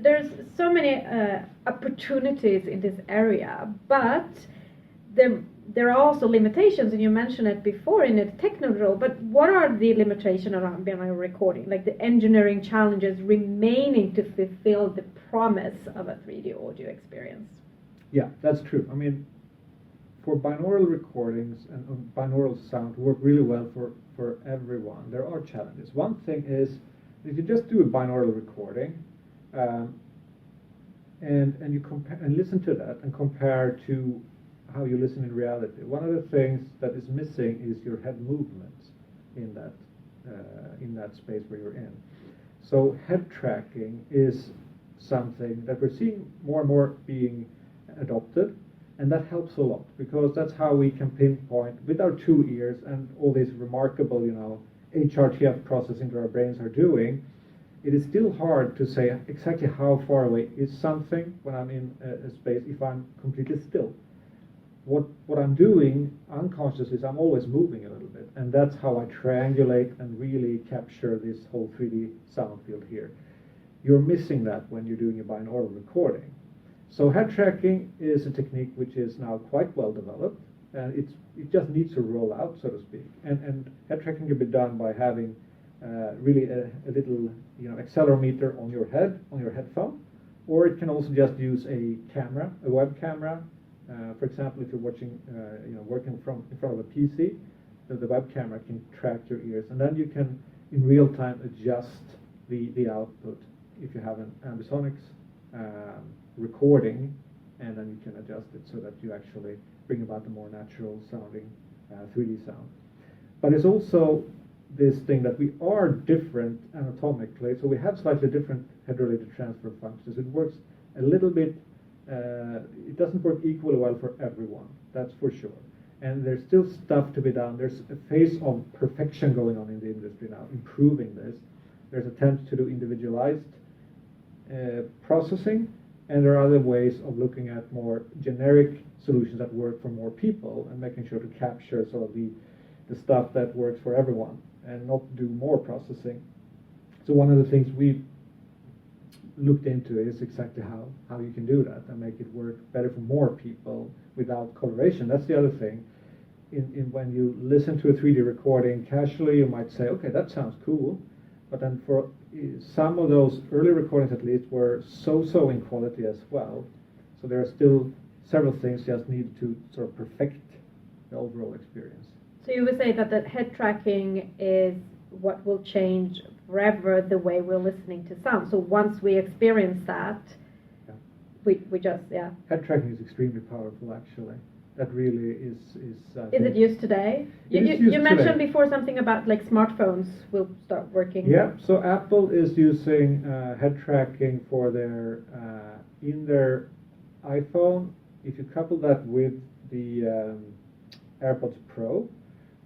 there's so many opportunities in this area, but there are also limitations, and you mentioned it before in a technical role, but what are the limitations around binaural recording, like the engineering challenges remaining to fulfill the promise of a 3D audio experience? Yeah, that's true. I mean, for binaural recordings and binaural sound work really well for everyone. There are challenges. One thing is, if you just do a binaural recording, and you compare and listen to that and compare to how you listen in reality. One of the things that is missing is your head movements in that space where you're in. So head tracking is something that we're seeing more and more being adopted, and that helps a lot because that's how we can pinpoint with our 2 ears and all these remarkable, HRTF processing that our brains are doing. It is still hard to say exactly how far away is something when I'm in a space if I'm completely still. What I'm doing unconsciously is I'm always moving a little bit, and that's how I triangulate and really capture this whole 3D sound field here. You're missing that when you're doing a binaural recording. So head tracking is a technique which is now quite well developed, and it just needs to roll out, so to speak. And head tracking can be done by having really a little accelerometer on your head, on your headphone, or it can also just use a camera, a web camera. For example, if you're watching, working in front of a PC, the web camera can track your ears, and then you can, in real time, adjust the output if you have an Ambisonics recording, and then you can adjust it so that you actually bring about the more natural sounding 3D sound. But it's also this thing that we are different anatomically, so we have slightly different head-related transfer functions. It works a little bit. It doesn't work equally well for everyone, that's for sure. And there's still stuff to be done. There's a phase of perfection going on in the industry now, improving this. There's attempts to do individualized processing, and there are other ways of looking at more generic solutions that work for more people and making sure to capture sort of the stuff that works for everyone and not do more processing. So one of the things we looked into is exactly how you can do that and make it work better for more people without coloration. That's the other thing. When you listen to a 3D recording casually, you might say, okay, that sounds cool. But then for some of those early recordings at least were so in quality as well. So there are still several things just needed to sort of perfect the overall experience. So you would say that the head tracking is what will change forever the way we're listening to sound. So once we experience that, we just, Head tracking is extremely powerful, actually. That really is. Is it used today? You mentioned before something about like smartphones will start working. Yeah. So Apple is using head tracking for their in their iPhone. If you couple that with the AirPods Pro,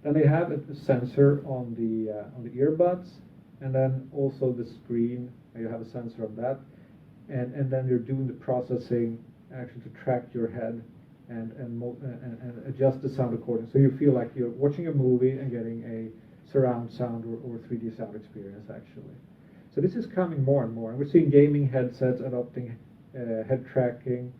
then they have a sensor on the earbuds, and then also the screen. You have a sensor on that, and then you're doing the processing actually to track your head and adjust the sound accordingly. So you feel like you're watching a movie and getting a surround sound or 3D sound experience actually. So this is coming more and more, and we're seeing gaming headsets adopting head tracking.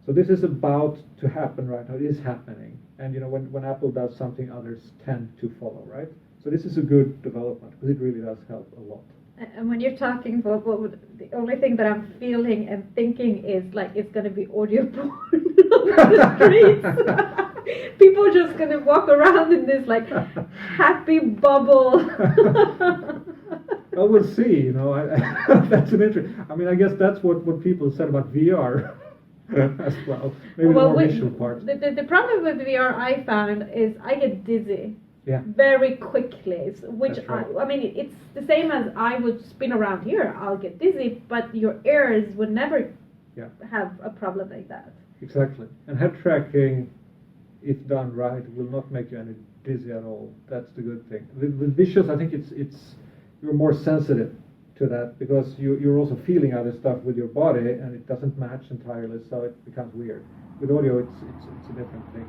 So this is about to happen right now. It is happening, and when Apple does something, others tend to follow, right? So this is a good development because it really does help a lot. And when you're talking, the only thing that I'm feeling and thinking is like it's going to be audio porn on the streets. People are just going to walk around in this like happy bubble. Well, we'll see. That's an interesting. I mean, I guess that's what people said about VR as well. Maybe the more visual part. The problem with VR I found is I get dizzy. Yeah. Very quickly, which That's right. I mean, it's the same as I would spin around here. I'll get dizzy, but your ears would never have a problem like that. Exactly. And head tracking, if done right, will not make you any dizzy at all. That's the good thing. With visuals, I think it's you're more sensitive to that because you're also feeling other stuff with your body, and it doesn't match entirely, so it becomes weird. With audio, it's a different thing.